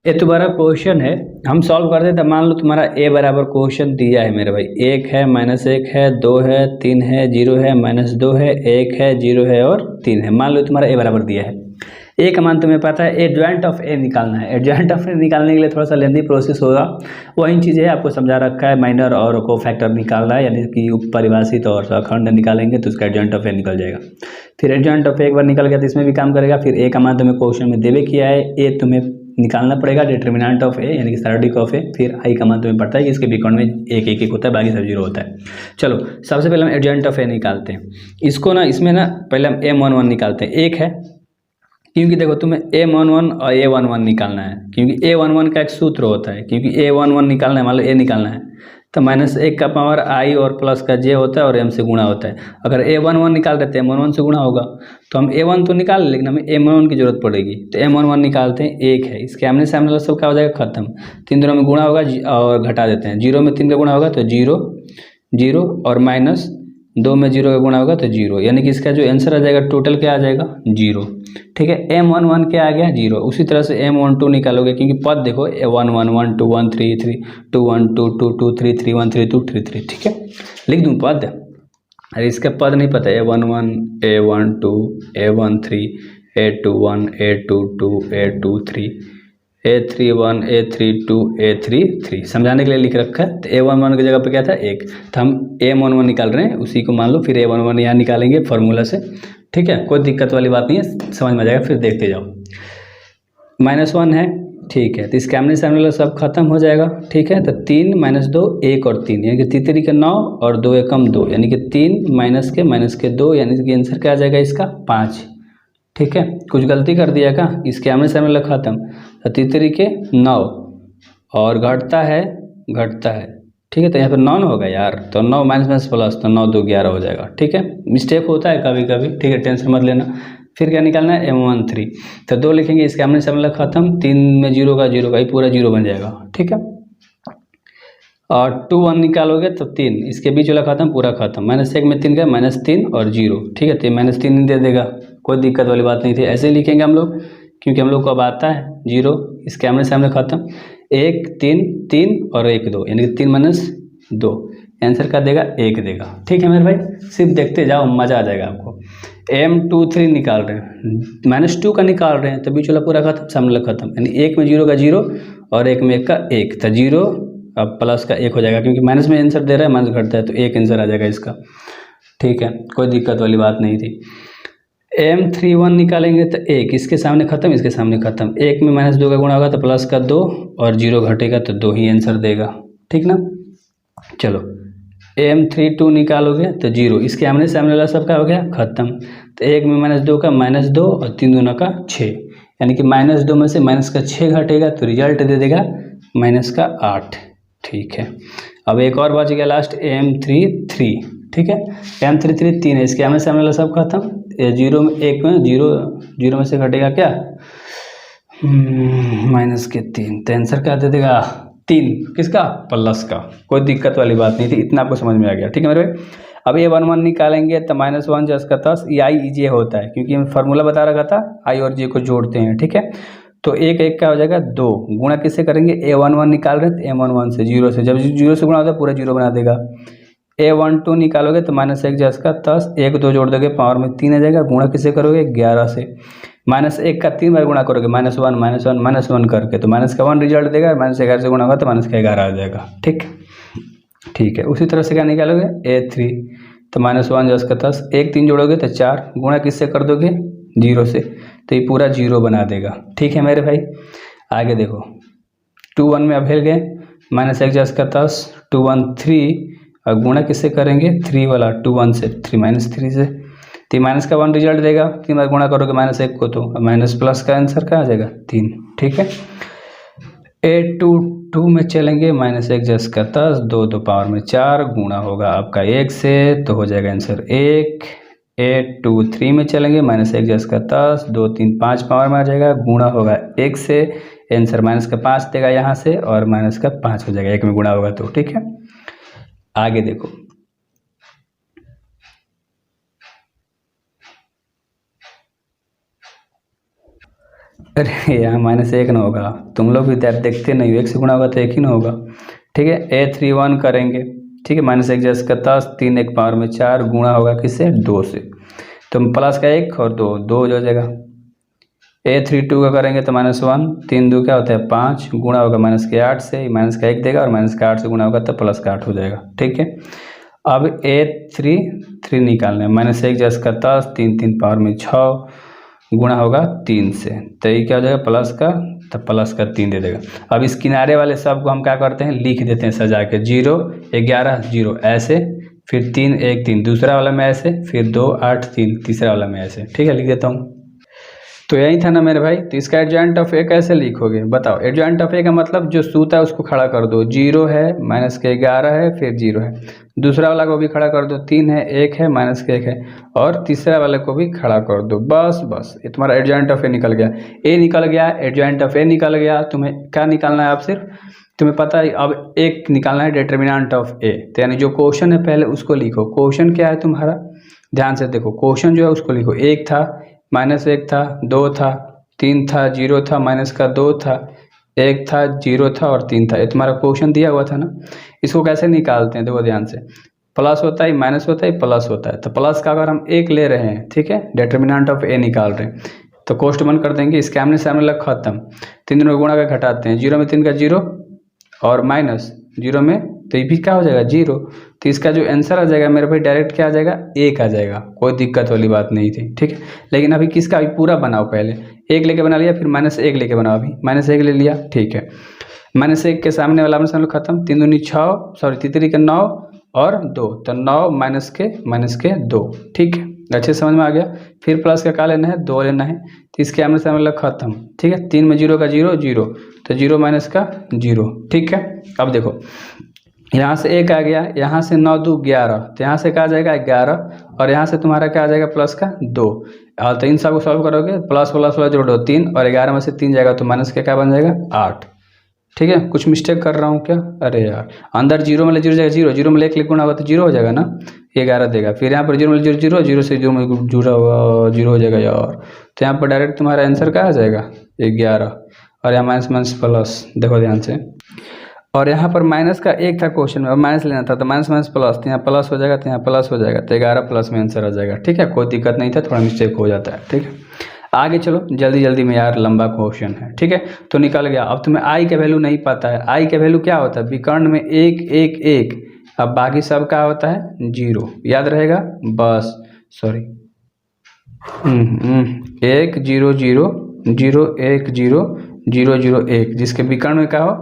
ये तुम्हारा क्वेश्चन है, हम सॉल्व करते हैं। तो मान लो तुम्हारा ए बराबर क्वेश्चन दिया है मेरे भाई, 1 है, -1 है, 2 है, 3 है, 0 है, -2 है, 1 है, 0 है और 3 है। मान लो तुम्हारा ए बराबर दिया है। ए का मान तुम्हें पता है, एडजॉइंट ऑफ ए निकालना है। एडजॉइंट ऑफ ए निकालने के लिए थोड़ा सा लेंथी प्रोसेस होगा। वही चीज़ है, आपको समझा रखा है, माइनर और को फैक्टर निकालना है, यानी कि उपपरिभाषित और अखंड निकालेंगे तो उसका एडजॉइंट ऑफ ए निकल जाएगा। फिर एडजॉइंट ऑफ ए एक बार निकल गया तो इसमें भी काम करेगा। फिर ए का मान तुम्हें क्वेश्चन में देवे किया है, ए तुम्हें निकालना पड़ेगा, डिटर्मिनेंट ऑफ ए यानी कि सार्वत्रिक ऑफ ए। फिर आई का मान तुम्हें पड़ता है कि इसके बीकॉन में एक एक होता है, बाकी सब 0 होता है। चलो सबसे पहले हम एडजॉइंट ऑफ ए निकालते हैं। इसको ना, इसमें ना पहले हम M11 निकालते हैं। एक है, क्योंकि देखो तुम्हें M11 और A11 निकालना है, क्योंकि A11 का एक सूत्र होता है, क्योंकि A11 निकालना है, मान लो A निकालना है तो -1 का पावर I और प्लस का J होता है और M से गुणा होता है। अगर A11 निकाल देते हैं M11 से गुणा होगा, तो हम A1 तो निकाल, लेकिन हमें M11 की जरूरत पड़ेगी। तो M11 निकालते हैं, 1 है, इसके आमने सामने वाला सब क्या हो जाएगा, खत्म। 3 दिनों में गुणा होगा और घटा देते हैं। 0 में 3 का गुणा होगा तो 0 0 और -2 में 0 का गुणा होगा तो 0, यानी कि इसका जो आंसर आ जाएगा टोटल क्या आ जाएगा, 0। ठीक है, M11 क्या आ गया, 0। उसी तरह से M12 निकालोगे, क्योंकि पद देखो 1 1 1 2 1 3 3 2 1 2 2 2 3 3 1 3 2 3 3। ठीक है, लिख दूँ पद, अरे इसका पद नहीं पता, A11 A12 A13 A21 A22 A23 A31 A32 A33, समझाने के लिए लिख रखा है। तो A11 की जगह पे क्या था, 1, तो हम M11 निकाल रहे हैं, उसी को मान लो। फिर A11 यहाँ निकालेंगे फार्मूला से। ठीक है, कोई दिक्कत वाली बात नहीं है, समझ में आ जाएगा, फिर देखते जाओ। -1 है, ठीक है, तो इसके आमने सामने वाला सब खत्म हो जाएगा। ठीक है, तो 3 -2 1 और 3, यानी कि 3 3 के 9 और 2 एकम 2, यानी कि 3 -के 2, यानी कि आंसर क्या आ जाएगा इसका, 5। ठीक है, कुछ गलती कर दिया क्या, इसके आमने सामने वाला खत्म, तो 3 3 के 9 और घटता है। ठीक है, तो यहाँ पर 9 होगा यार, तो 9 माइनस प्लस, तो 9 2 11 हो जाएगा। ठीक है, मिस्टेक होता है कभी कभी, ठीक है, टेंशन मत लेना। फिर क्या निकालना है, M13, तो 2 लिखेंगे, इसके आमने सामने खत्म, 3 में 0 का 0 का ही पूरा 0 बन जाएगा। ठीक है, और 2 1 निकालोगे तो 3, इसके बीच वाला खत्म, पूरा खत्म। -1 में 3 का -3 और 0। ठीक है, तो -3 दे देगा, कोई दिक्कत वाली बात नहीं थी, ऐसे ही लिखेंगे हम लोग, क्योंकि हम लोग को अब आता है 0, इसके आमने सामने खत्म, 1 3 3 और 1 2, यानी कि 3 - 2, आंसर का देगा 1 देगा। ठीक है मेरे भाई, सिर्फ देखते जाओ, मज़ा आ जाएगा आपको। M23 निकाल रहे हैं, -2 का निकाल रहे हैं, तो बीच वाला पूरा खत्म, सामने वाला खत्म, यानी 1 में 0 का 0 और 1 में 1 का 1, तो 0 अब प्लस का 1 हो जाएगा, क्योंकि माइनस में आंसर दे रहा है, माइनस घटता है, तो 1 आंसर आ जाएगा इसका। ठीक है, कोई दिक्कत वाली बात नहीं थी। M31 निकालेंगे तो 1, इसके सामने खत्म, इसके सामने खत्म, 1 में -2 का गुणा होगा तो प्लस का 2 और 0 घटेगा तो 2 ही आंसर देगा। ठीक ना, चलो M32 निकालोगे तो 0, इसके आमने सामने वाला सब का हो गया खत्म, तो 1 में -2 का -2 और 3 दूना का 6, यानी कि -2 में से माइनस का 6 घटेगा तो रिजल्ट दे देगा -8। ठीक है, अब एक और बच गया लास्ट, M33। ठीक है, M33 3 है, इसके आमने सामने वाला सब खत्म, 0 में 1 में 0 में से घटेगा क्या, -3, तो आंसर क्या दे देगा, 3, किसका, प्लस का। कोई दिक्कत वाली बात नहीं थी, इतना आपको समझ में आ गया। ठीक है मेरे भाई, अब ये 1 1 निकालेंगे तो -1 जस का 10, ये आई जे होता है, क्योंकि हम फार्मूला बता रखा था, आई और जे को जोड़ते हैं। ठीक है, तो 1 1 का हो जाएगा 2, गुणा किससे करेंगे, A11 निकाल रहे हैं तो M11 से, 0 से, जब 0 से गुणा होता है पूरा 0 बना देगा। A12 निकालोगे तो -1 जस का 10, 1 2 जोड़ दोगे, पावर में 3 आ जाएगा, गुणा किससे करोगे, 11 से। -1 का 3 बार गुणा करोगे, -1 करके, तो -1 रिजल्ट देगा, -11 से गुणा होगा तो -11 आ जाएगा। ठीक है, उसी तरह से क्या निकालोगे, A3, तो -1 जस का 10, 1 3 जोड़ोगे तो 4, गुणा किससे कर दोगे, 0 से, तो ये पूरा 0 बना देगा। ठीक है मेरे भाई, आगे देखो, 2 1 में अब हिल गए, -1 जस का 10, 2 1 3, और गुणा किससे करेंगे, 3 वाला, 2 1 से, 3 -3 से, तो माइनस का 1 रिजल्ट देगा, 3 बार गुणा करोगे -1 को, तो माइनस प्लस का आंसर क्या आ जाएगा, 3। ठीक है, A22 में चलेंगे, -1 जस का 10, 2 2 पावर में 4, गुणा होगा आपका 1 से, तो हो जाएगा आंसर 1। A23 में चलेंगे, -1 जस का 10, 2 3 5 पावर में आ जाएगा, गुणा होगा 1 से, आंसर -5 देगा यहाँ से, और -5 हो जाएगा, 1 में गुणा होगा तो। ठीक है, आगे देखो, अरे यहाँ -1 ना होगा, तुम लोग भी देखते नहीं हो, 1 से गुणा होगा तो 1 ही ना होगा। ठीक है, A31 करेंगे, ठीक है, -1 जैसे का 10, 3 1 पावर में 4 गुणा होगा किससे, 2 से, तो प्लस का 1 और 2 2 हो जाएगा। A32 का करेंगे तो -1, 3 2 क्या होता है 5, गुणा होगा -8 से, -1 देगा और -8 से गुणा होगा तो +8 हो जाएगा। ठीक है, अब A33 निकालना है, -1 जैसे का 10, 3 3 पावर में 6 गुणा होगा 3 से, तो ये क्या हो जाएगा प्लस का, तो प्लस का 3 दे देगा। अब इस किनारे वाले सब को हम क्या करते हैं, लिख देते हैं सजा के, 0 11 0 ऐसे, फिर 3 1 3 दूसरा वाला में ऐसे, फिर 2 8 3 तीसरा वाला में ऐसे। ठीक है, लिख देता हूँ। तो यही था ना मेरे भाई, तो इसका एडजॉइंट ऑफ ए कैसे लिखोगे बताओ। एडजॉइंट ऑफ ए का मतलब जो सूता है उसको खड़ा कर दो, 0 है -11 है फिर 0 है, दूसरा वाला को भी खड़ा कर दो, 3 है 1 है -1 है, और तीसरा वाले को भी खड़ा कर दो। बस ये तुम्हारा एडजॉइंट ऑफ ए निकल गया, ए निकल गया, एडजॉइंट ऑफ ए निकल गया। तुम्हें क्या निकालना है, आप सिर्फ तुम्हें पता है अब एक निकालना है डिटर्मिनेंट ऑफ ए, तो यानी जो क्वेश्चन है पहले उसको लिखो। क्वेश्चन क्या है तुम्हारा, ध्यान से देखो, क्वेश्चन जो है उसको लिखो। 1 था, -1 था, 2 था, 3 था, 0 था, -2 था, 1 था, 0 था और 3 था। ये तुम्हारा क्वेश्चन दिया हुआ था ना। इसको कैसे निकालते हैं देखो ध्यान से, प्लस होता है माइनस होता है प्लस होता है, तो प्लस का अगर हम 1 ले रहे हैं, ठीक है, डिटर्मिनेंट ऑफ ए निकाल रहे हैं, तो कोष्ट बंद कर देंगे, इसके आमने सामने लग खत्म, 3 दोनों गुणा का घटाते हैं, 0 में 3 का 0 और -0 में, तो ये भी क्या हो जाएगा 0। तो इसका जो आंसर आ जाएगा मेरे भाई डायरेक्ट क्या आ जाएगा, 1 आ जाएगा, कोई दिक्कत वाली बात नहीं थी। ठीक है, लेकिन अभी किसका, अभी पूरा बनाओ, पहले 1 लेके बना लिया, फिर -1 लेके बनाओ, अभी -1 ले लिया। ठीक है, -1 के सामने वाला में सामने खत्म, 3 दूनी 6, सॉरी 3 के 9 और 2, तो 9 माइनस के 2। ठीक है, अच्छे समझ में आ गया। फिर प्लस का क्या लेना है, 2 लेना है, तो इसके आमने सामने वाला खत्म। ठीक है, 3 में 0 का 0 0, तो 0 माइनस का 0। ठीक है, अब देखो यहाँ से 1 आ गया, यहाँ से 9 2 11, तो यहाँ से क्या आ जाएगा 11, और यहाँ से तुम्हारा क्या आ जाएगा प्लस का 2, और तो इन सब को सॉल्व करोगे, प्लस वाला जोड़ दो 3, और 11 में से 3 जाएगा तो माइनस के क्या बन जाएगा 8। ठीक है, कुछ मिस्टेक कर रहा हूँ क्या, अरे यार अंदर 0 में 0 जाएगा 0, 0 में 1 गुणा होगा तो 0 हो जाएगा ना, 11 देगा, फिर यहाँ पर 0 में 0 0 0 से 0 में जुड़ा हुआ 0 हो जाएगा यार, तो यहाँ पर डायरेक्ट तुम्हारा आंसर क्या आ जाएगा 11, और यहाँ माइनस प्लस, देखो ध्यान से, और यहाँ पर माइनस का 1 था क्वेश्चन में, माइनस लेना था, तो माइनस प्लस, तो यहाँ प्लस हो जाएगा, तो यहाँ प्लस हो जाएगा, तो 11 प्लस में आंसर आ जाएगा। ठीक है, कोई दिक्कत नहीं था, थोड़ा मिस्टेक हो जाता है। ठीक है, आगे चलो जल्दी में यार, लंबा क्वेश्चन है। ठीक है, तो निकल गया। अब तुम्हें आई का वैल्यू नहीं पता है, आई का वैल्यू क्या होता है, विकर्ण में 1 1 1, अब बाकी सब क्या होता है 0, याद रहेगा बस, सॉरी 1 0 0 0 1 0 0 0 1, जिसके विकर्ण में क्या हो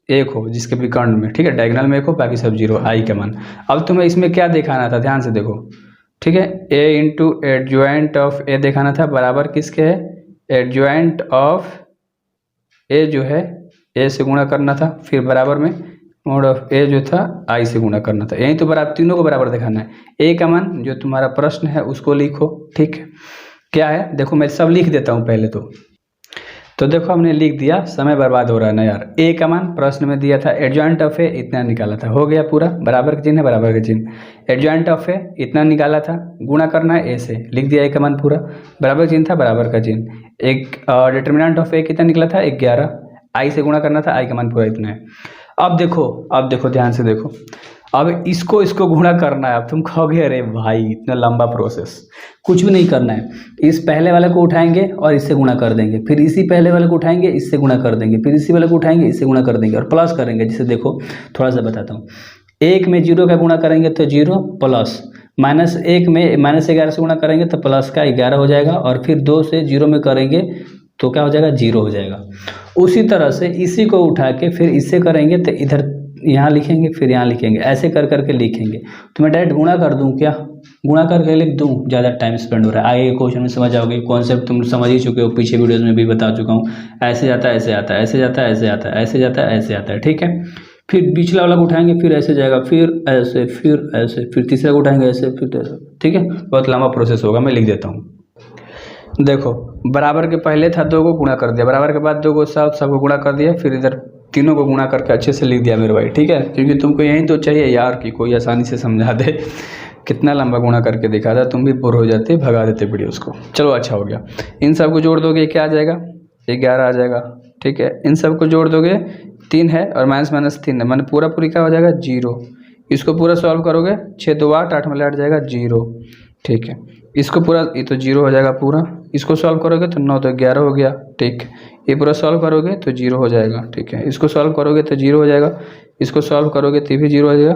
1 हो, जिसके विकर्ण में, ठीक है, डायगोनल में 1 हो, बाकी सब 0, आई का मान। अब तुम्हें इसमें क्या दिखाना था, ध्यान से देखो। ठीक है, a इंटू एडजॉइंट ऑफ ए दिखाना था, बराबर किसके है, एडजॉइंट ऑफ ए जो है ए से गुणा करना था, फिर बराबर में मोड ऑफ ए जो था आई से गुणा करना था। यही तो बराबर, तीनों को बराबर दिखाना है। ए का मान जो तुम्हारा प्रश्न है उसको लिखो। ठीक है, क्या है देखो, मैं सब लिख देता हूँ पहले तो देखो हमने लिख दिया, समय बर्बाद हो रहा है ना यार। ए का मान प्रश्न में दिया था, एडजॉइंट ऑफ ए इतना निकाला था, हो गया पूरा, बराबर का चिन्ह है, बराबर का चिन्ह, एडजॉइंट ऑफ ए इतना निकाला था, गुणा करना है ए से, लिख दिया ए का मान पूरा, बराबर चिन्ह था, बराबर का चिन्ह। एक डिटर्मिनेंट ऑफ ए कितना निकला था 11, आई से गुणा करना था, आई का मान पूरा इतना है। अब देखो ध्यान से देखो, अब इसको गुणा करना है। अब तुम कहोगे अरे भाई इतना लंबा प्रोसेस, कुछ भी नहीं करना है। इस पहले वाले को उठाएंगे और इससे गुणा कर देंगे, फिर इसी पहले वाले को उठाएंगे इससे गुणा कर देंगे, फिर इसी वाले को उठाएंगे इससे गुणा कर देंगे और प्लस करेंगे। जैसे देखो थोड़ा सा बताता हूँ, 1 में 0 का गुणा करेंगे तो 0 प्लस, -1 में -11 से गुणा करेंगे तो प्लस का 11 हो जाएगा, और फिर 2 से 0 में करेंगे तो क्या हो जाएगा 0 हो जाएगा। उसी तरह से इसी को उठा के फिर इससे करेंगे तो इधर यहाँ लिखेंगे, फिर यहाँ लिखेंगे, ऐसे कर करके लिखेंगे। तो मैं डायरेक्ट गुणा कर दूँ क्या, गुणा करके लिख दूँ, ज़्यादा टाइम स्पेंड हो रहा है। आगे के क्वेश्चन में समझ जाओगे, कॉन्सेप्ट तुम समझ ही चुके हो, पीछे वीडियोज़ में भी बता चुका हूँ। ऐसे जाता है ऐसे आता है, ऐसे जाता है ऐसे आता है, ऐसे जाता है ऐसे आता है। ठीक है, फिर पिछला वाला को उठाएंगे, फिर ऐसे जाएगा, फिर ऐसे, फिर ऐसे, फिर तीसरा को उठाएंगे ऐसे, फिर ऐसे। ठीक है, बहुत लंबा प्रोसेस होगा, मैं लिख देता हूँ। देखो बराबर के पहले था 2 को गुणा कर दिया, बराबर के बाद 2 को सबको गुणा कर दिया, फिर इधर तीनों को गुणा करके अच्छे से लिख दिया मेरे भाई। ठीक है, क्योंकि तुमको यही तो चाहिए यार कि कोई आसानी से समझा दे। कितना लंबा गुणा करके दिखा था, तुम भी बोर हो जाते, भगा देते वीडियोस को। चलो अच्छा हो गया, इन सब को जोड़ दोगे क्या आ जाएगा 11 आ जाएगा। ठीक है, इन सब को जोड़ दोगे 3 है और माइनस माइनस 3 है, माने पूरा पूरी क्या हो जाएगा 0। इसको पूरा सॉल्व करोगे 6 2 8, 8 में 8 जाएगा 0। ठीक है, इसको पूरा, ये तो 0 हो जाएगा पूरा। इसको सॉल्व करोगे तो 9 तो 11 हो गया। ठीक, ये पूरा सॉल्व करोगे तो 0 हो जाएगा। ठीक है, इसको सॉल्व करोगे तो 0 हो जाएगा, इसको सॉल्व करोगे तो भी 0 हो जाएगा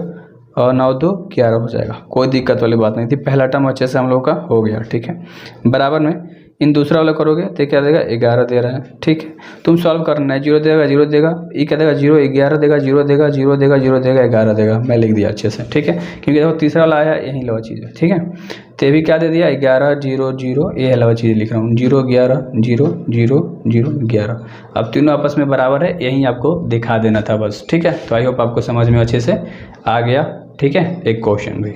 और 9 2 11 हो जाएगा। कोई दिक्कत वाली बात नहीं थी, पहला टर्म अच्छे से हम लोग का हो गया। ठीक है, बराबर में इन दूसरा वाला करोगे तो क्या देगा 11 दे रहा है। ठीक है, तुम सॉल्व करना है, 0 देगा 0 देगा, ये क्या देगा 0 11 देगा, 0 देगा 0 देगा 0 देगा 11 देगा। मैं लिख दिया अच्छे से। ठीक है, क्योंकि देखो तीसरा वाला आया यही लवा चीज़ है। ठीक है, तो भी क्या दे दिया 11 0 0, ये लवा चीज़ लिख रहा हूँ 0 11 0 0 0 11। अब तीनों आपस में बराबर है, यही आपको दिखा देना था बस। ठीक है, तो आई होप आपको समझ में अच्छे से आ गया। ठीक है, एक क्वेश्चन भी